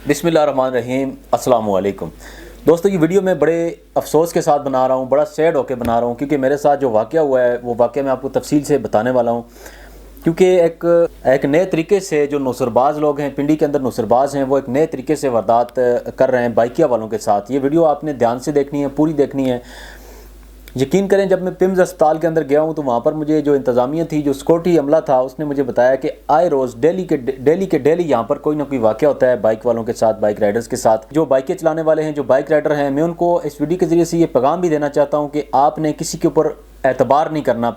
बिस्मिल्लाहिर्रहमानिर्रहीम, अस्सलाम वालेकुम। दोस्तों, ये वीडियो मैं बड़े अफसोस के साथ बना रहा हूँ, बड़ा सैड होकर बना रहा हूँ, क्योंकि मेरे साथ जो वाक़या हुआ है वो वाक़या मैं आपको तफसील से बताने वाला हूँ। क्योंकि एक नए तरीके से जो नुसरबाज लोग हैं, पिंडी के अंदर नुसरबाज हैं, वो एक नए तरीके से वारदात कर रहे हैं बाइकिया वालों के साथ। ये वीडियो आपने ध्यान से देखनी है, पूरी देखनी है। यकीन करें, जब मैं पिम्स अस्पताल के अंदर गया हूँ तो वहाँ पर मुझे जो इंतज़ामिया थी, जो सिक्योरिटी अमला था, उसने मुझे बताया कि आए रोज़ डेली यहाँ पर कोई ना कोई वाक़या होता है बाइक वालों के साथ, बाइक राइडर्स के साथ। जो बाइकें चलाने वाले हैं, जो बाइक राइडर हैं, मैं उनको इस वीडियो के ज़रिए से ये पैगाम भी देना चाहता हूँ कि आपने किसी के ऊपर एतबार नहीं करना।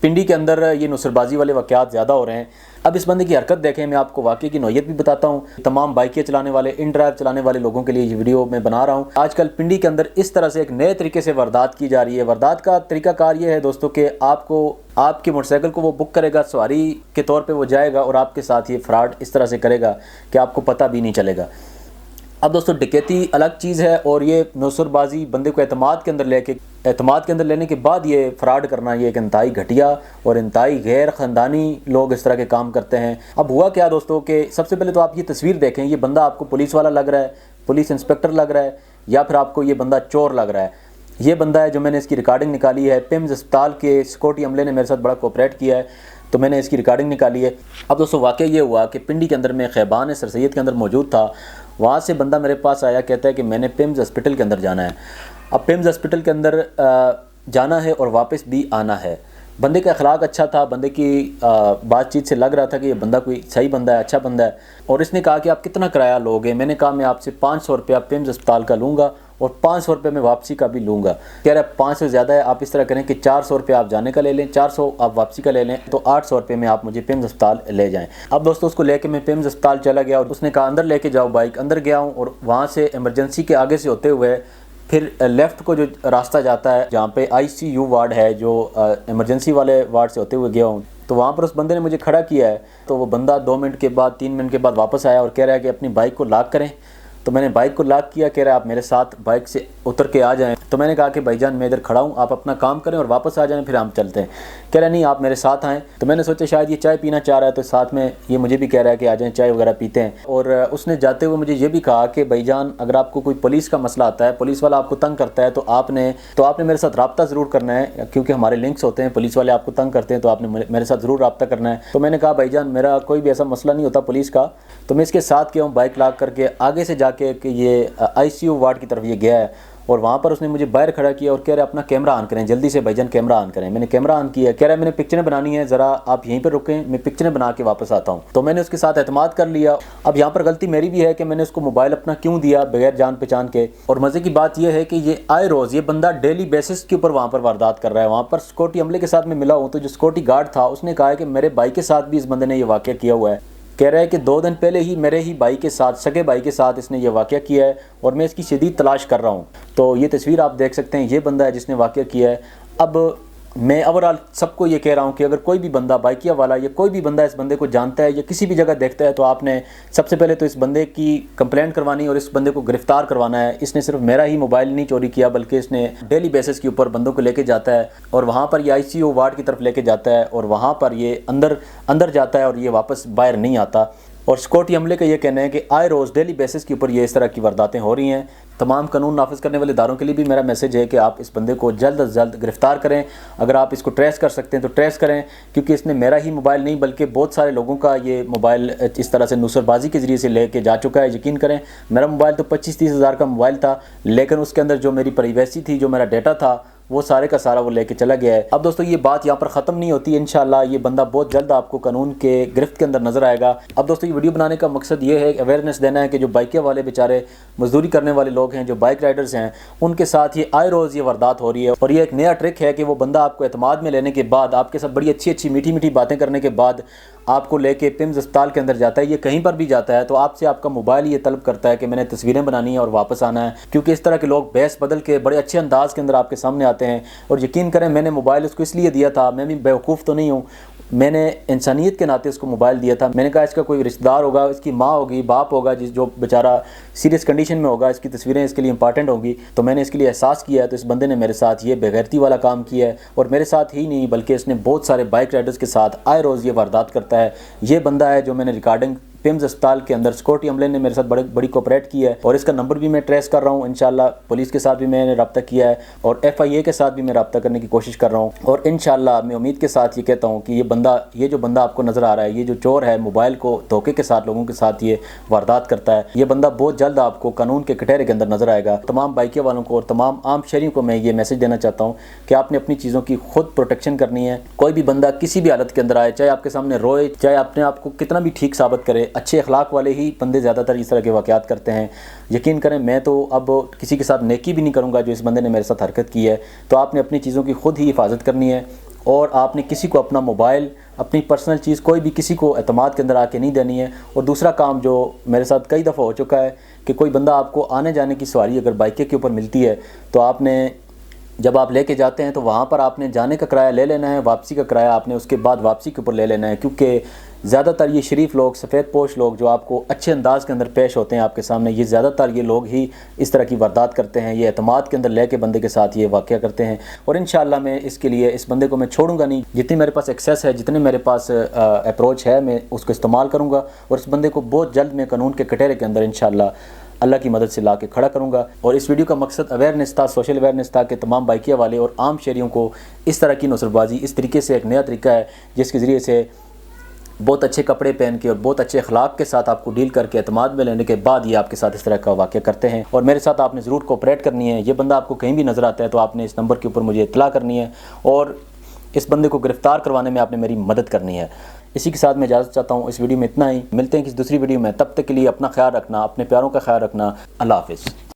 पिंडी के अंदर ये नुसरबाजी वाले वाक़यात ज़्यादा हो रहे हैं। अब इस बंदे की हरकत देखें, मैं आपको वाक़े की नौयत भी बताता हूँ। तमाम बाइकें चलाने वाले, इन ड्राइव चलाने वाले लोगों के लिए ये वीडियो मैं बना रहा हूँ। आजकल पिंडी के अंदर इस तरह से एक नए तरीके से वारदात की जा रही है। वारदात का तरीकाकार ये है दोस्तों कि आपकी मोटरसाइकिल को वो बुक करेगा, सवारी के तौर पर वो जाएगा और आपके साथ ये फ्रॉड इस तरह से करेगा कि आपको पता भी नहीं चलेगा। अब दोस्तों, डकैती अलग चीज़ है और ये नुसरबाजी बंदे को एतमाद के अंदर लेने के बाद ये फ्रॉड करना, ये एक इंतहाई घटिया और इंतहाई गैर ख़ानदानी लोग इस तरह के काम करते हैं। अब हुआ क्या दोस्तों कि सबसे पहले तो आप ये तस्वीर देखें। ये बंदा आपको पुलिस वाला लग रहा है, पुलिस इंस्पेक्टर लग रहा है, या फिर आपको ये बंदा चोर लग रहा है। ये बंदा है जो मैंने इसकी रिकॉर्डिंग निकाली है। पिम्स अस्पताल के सिक्योरिटी अमले ने मेरे साथ बड़ा कोऑपरेट किया है, तो मैंने इसकी रिकॉर्डिंग निकाली है। अब दोस्तों, वाक़या ये हुआ कि पिंडी के अंदर मैं खैबान सर सैयद के अंदर मौजूद था। वहाँ से बंदा मेरे पास आया, कहता है कि मैंने पिम्स हॉस्पिटल के अंदर जाना है। अब पिम्स हॉस्पिटल के अंदर जाना है और वापस भी आना है। बंदे का अखलाक अच्छा था, बंदे की बातचीत से लग रहा था कि ये बंदा कोई सही बंदा है, अच्छा बंदा है। और इसने कहा कि आप कितना किराया लोगे? मैंने कहा मैं आपसे 500 रुपया पिम्स अस्पताल का लूँगा और 500 रुपये मैं वापसी का भी लूँगा। कह रहा है 500 ज़्यादा है, आप इस तरह करें कि 400 रुपये आप जाने का ले लें, 400 आप वापसी का ले लें, तो 800 रुपये में आप मुझे पिम्स अस्पताल ले जाएं। अब दोस्तों, उसको लेके मैं पिम्स अस्पताल चला गया और उसने कहा अंदर लेके जाओ बाइक। अंदर गया हूँ और वहाँ से इमरजेंसी के आगे से होते हुए फिर लेफ़्ट को जो रास्ता जाता है, जहाँ पे ICU वार्ड है, जो इमरजेंसी वाले वार्ड से होते हुए गया हूँ, तो वहाँ पर उस बंदे ने मुझे खड़ा किया है। तो वो बंदा 2 मिनट के बाद, 3 मिनट के बाद वापस आया और कह रहा है कि अपनी बाइक को लॉक करें। तो मैंने बाइक को लॉक किया। कह रहा है आप मेरे साथ बाइक से उतर के आ जाएं। तो मैंने कहा कि भाईजान मैं इधर खड़ा हूँ, आप अपना काम करें और वापस आ जाएं, फिर हम चलते हैं। कह रहा है नहीं, आप मेरे साथ आएँ। तो मैंने सोचा शायद ये चाय पीना चाह रहा है, तो साथ में ये मुझे भी कह रहा है कि आ जाएं, चाय वगैरह पीते हैं। और उसने जाते हुए मुझे ये भी कहा कि भाईजान, अगर आपको कोई पुलिस का मसला आता है, पुलिस वाला आपको तंग करता है, तो आपने मेरे साथ रब्ता ज़रूर करना है, क्योंकि हमारे लिंक्स होते हैं। पुलिस वाले आपको तंग करते हैं तो आपने मेरे साथ ज़रूर रब्ता करना है। तो मैंने कहा भाईजान, मेरा कोई भी ऐसा मसला नहीं होता पुलिस का। तो मैं इसके साथ गया हूँ, बाइक लॉक करके आगे से जाके कि ये ICU वार्ड की तरफ ये गया है और वहाँ पर उसने मुझे बाहर खड़ा किया और कह रहा है अपना कैमरा ऑन करें, जल्दी से भाईजान कैमरा ऑन करें। मैंने कैमरा ऑन किया। कह रहा है मैंने पिक्चरें बनानी है, ज़रा आप यहीं पर रुकें, मैं पिक्चरें बना के वापस आता हूँ। तो मैंने उसके साथ एतमाद कर लिया। अब यहाँ पर गलती मेरी भी है कि मैंने उसको मोबाइल अपना क्यों दिया बगैर जान पहचान के। और मज़े की बात यह है कि ये आए रोज़ ये बंदा डेली बेसिस के ऊपर वहाँ पर वारदात कर रहा है। वहाँ पर सिक्योरिटी अमले के साथ मैं मिला हूँ, तो जो सिक्योरिटी गार्ड था उसने कहा है कि मेरे भाई के साथ भी इस बंदे ने ये वाक़या किया हुआ है। कह रहा है कि 2 दिन पहले ही मेरे ही भाई के साथ, सगे भाई के साथ इसने ये वाक़या किया है और मैं इसकी शदीद तलाश कर रहा हूँ। तो ये तस्वीर आप देख सकते हैं, ये बंदा है जिसने वाक़या किया है। अब मैं ओवरऑल सबको ये कह रहा हूँ कि अगर कोई भी बंदा, बाइकिया वाला या कोई भी बंदा इस बंदे को जानता है या किसी भी जगह देखता है, तो आपने सबसे पहले तो इस बंदे की कंप्लेंट करवानी और इस बंदे को गिरफ़्तार करवाना है। इसने सिर्फ मेरा ही मोबाइल नहीं चोरी किया, बल्कि इसने डेली बेसिस के ऊपर बंदों को लेके जाता है और वहाँ पर ये ICU वार्ड की तरफ लेके जाता है और वहाँ पर ये अंदर जाता है और ये वापस बाहर नहीं आता। और सिक्योरिटी अमले का ये कहना है कि आए रोज़ डेली बेसिस के ऊपर ये इस तरह की वारदातें हो रही हैं। तमाम कानून नाफिज करने वाले इदारों के लिए भी मेरा मैसेज है कि आप इस बंदे को जल्द अज जल्द गिरफ़्तार करें। अगर आप इसको ट्रेस कर सकते हैं तो ट्रेस करें, क्योंकि इसने मेरा ही मोबाइल नहीं बल्कि बहुत सारे लोगों का ये मोबाइल इस तरह से नुसरबाजी के ज़रिए से लेके जा चुका है। यकीन करें, मेरा मोबाइल तो 25-30 हज़ार का मोबाइल था, लेकिन उसके अंदर जो मेरी प्राइवेसी थी, जो मेरा डाटा था, वो सारे का सारा वो लेके चला गया है। अब दोस्तों, ये बात यहाँ पर ख़त्म नहीं होती। इंशाल्लाह ये बंदा बहुत जल्द आपको कानून के गिरफ्त के अंदर नज़र आएगा। अब दोस्तों, ये वीडियो बनाने का मकसद ये है, अवेयरनेस देना है कि जो बाइकिया वाले बेचारे मजदूरी करने वाले लोग हैं, जो बाइक राइडर्स हैं, उनके साथ ये आए रोज़ ये वारदात हो रही है। और ये एक नया ट्रिक है कि वो बंदा आपको एतमाद में लेने के बाद, आपके साथ बड़ी अच्छी मीठी बातें करने के बाद आपको लेके पिम्स अस्पताल के अंदर जाता है। ये कहीं पर भी जाता है तो आपसे आपका मोबाइल ये तलब करता है कि मैंने तस्वीरें बनानी है और वापस आना है, क्योंकि इस तरह के लोग बहस बदल के बड़े अच्छे अंदाज के अंदर आपके सामने आते हैं। और यकीन करें, मैंने मोबाइल उसको इसलिए दिया था, मैं भी बेवकूफ़ तो नहीं हूँ, मैंने इंसानियत के नाते उसको मोबाइल दिया था। मैंने कहा इसका कोई रिश्तेदार होगा, इसकी माँ होगी, बाप होगा, जो बेचारा सीरियस कंडीशन में होगा, इसकी तस्वीरें इसके लिए इंपॉर्टेंट होंगी, तो मैंने इसके लिए एहसास किया है। तो इस बंदे ने मेरे साथ ये बेगैरती वाला काम किया है, और मेरे साथ ही नहीं बल्कि इसने बहुत सारे बाइक राइडर्स के साथ आए रोज़ ये वारदात करता है। ये बंदा है जो मैंने रिकॉर्डिंग پیمز اسپتال کے اندر سیکورٹی عملے نے میرے ساتھ بڑی کوپریٹ کی ہے، اور اس کا نمبر بھی میں ٹریس کر رہا ہوں انشاءاللہ۔ پولیس کے ساتھ بھی میں نے رابطہ کیا ہے اور FIA کے ساتھ بھی میں رابطہ کرنے کی کوشش کر رہا ہوں، اور انشاءاللہ میں امید کے ساتھ یہ کہتا ہوں کہ یہ جو بندہ آپ کو نظر آ رہا ہے، یہ جو چور ہے موبائل کو دھوکے کے ساتھ لوگوں کے ساتھ یہ واردات کرتا ہے، یہ بندہ بہت جلد آپ کو قانون کے کٹہرے کے اندر نظر آئے گا۔ تمام بائکیں والوں کو اور تمام عام شہریوں کو میں یہ میسج دینا چاہتا ہوں کہ آپ نے اپنی چیزوں کی خود پروٹیکشن کرنی ہے۔ کوئی بھی بندہ کسی بھی حالت کے اندر آئے، چاہے آپ کے سامنے روئے، چاہے اپنے آپ کو کتنا بھی ٹھیک ثابت کرے، اچھے اخلاق والے ہی بندے زیادہ تر اس طرح کے واقعات کرتے ہیں۔ یقین کریں میں تو اب کسی کے ساتھ نیکی بھی نہیں کروں گا جو اس بندے نے میرے ساتھ حرکت کی ہے۔ تو آپ نے اپنی چیزوں کی خود ہی حفاظت کرنی ہے، اور آپ نے کسی کو اپنا موبائل، اپنی پرسنل چیز کوئی بھی کسی کو اعتماد کے اندر آ کے نہیں دینی ہے۔ اور دوسرا کام جو میرے ساتھ کئی دفعہ ہو چکا ہے کہ کوئی بندہ آپ کو آنے جانے کی سواری اگر بائکیں کے اوپر ملتی ہے تو آپ نے جب آپ لے کے جاتے ہیں تو وہاں پر آپ نے جانے کا کرایہ لے لینا ہے، واپسی کا کرایہ آپ نے اس کے بعد واپسی کے اوپر لے لینا ہے، کیونکہ زیادہ تر یہ شریف لوگ، سفید پوش لوگ جو آپ کو اچھے انداز کے اندر پیش ہوتے ہیں آپ کے سامنے، یہ زیادہ تر یہ لوگ ہی اس طرح کی واردات کرتے ہیں، یہ اعتماد کے اندر لے کے بندے کے ساتھ یہ واقعہ کرتے ہیں۔ اور انشاءاللہ میں اس کے لیے اس بندے کو میں چھوڑوں گا نہیں، جتنی میرے پاس ایکسیس ہے، جتنے میرے پاس اپروچ ہے، میں اس کو استعمال کروں گا، اور اس بندے کو بہت جلد میں قانون کے کٹہرے کے اندر انشاءاللہ اللہ کی مدد سے لا کے کھڑا کروں گا۔ اور اس ویڈیو کا مقصد اویئرنیس تھا، سوشل اویئرنیس تھا کہ تمام بائکیہ والے اور عام شہریوں کو اس طرح کی نظر بازی، اس طریقے سے ایک نیا طریقہ ہے جس کے ذریعے سے بہت اچھے کپڑے پہن کے اور بہت اچھے اخلاق کے ساتھ آپ کو ڈیل کر کے اعتماد میں لینے کے بعد یہ آپ کے ساتھ اس طرح کا واقعہ کرتے ہیں۔ اور میرے ساتھ آپ نے ضرور کوپریٹ کرنی ہے۔ یہ بندہ آپ کو کہیں بھی نظر آتا ہے تو آپ نے اس نمبر کے اوپر مجھے اطلاع کرنی ہے، اور اس بندے کو گرفتار کروانے میں آپ نے میری مدد کرنی ہے۔ اسی کے ساتھ میں اجازت چاہتا ہوں، اس ویڈیو میں اتنا ہی، ملتے ہیں کسی دوسری ویڈیو میں، تب تک کے لیے اپنا خیال رکھنا، اپنے پیاروں کا خیال رکھنا، اللہ حافظ۔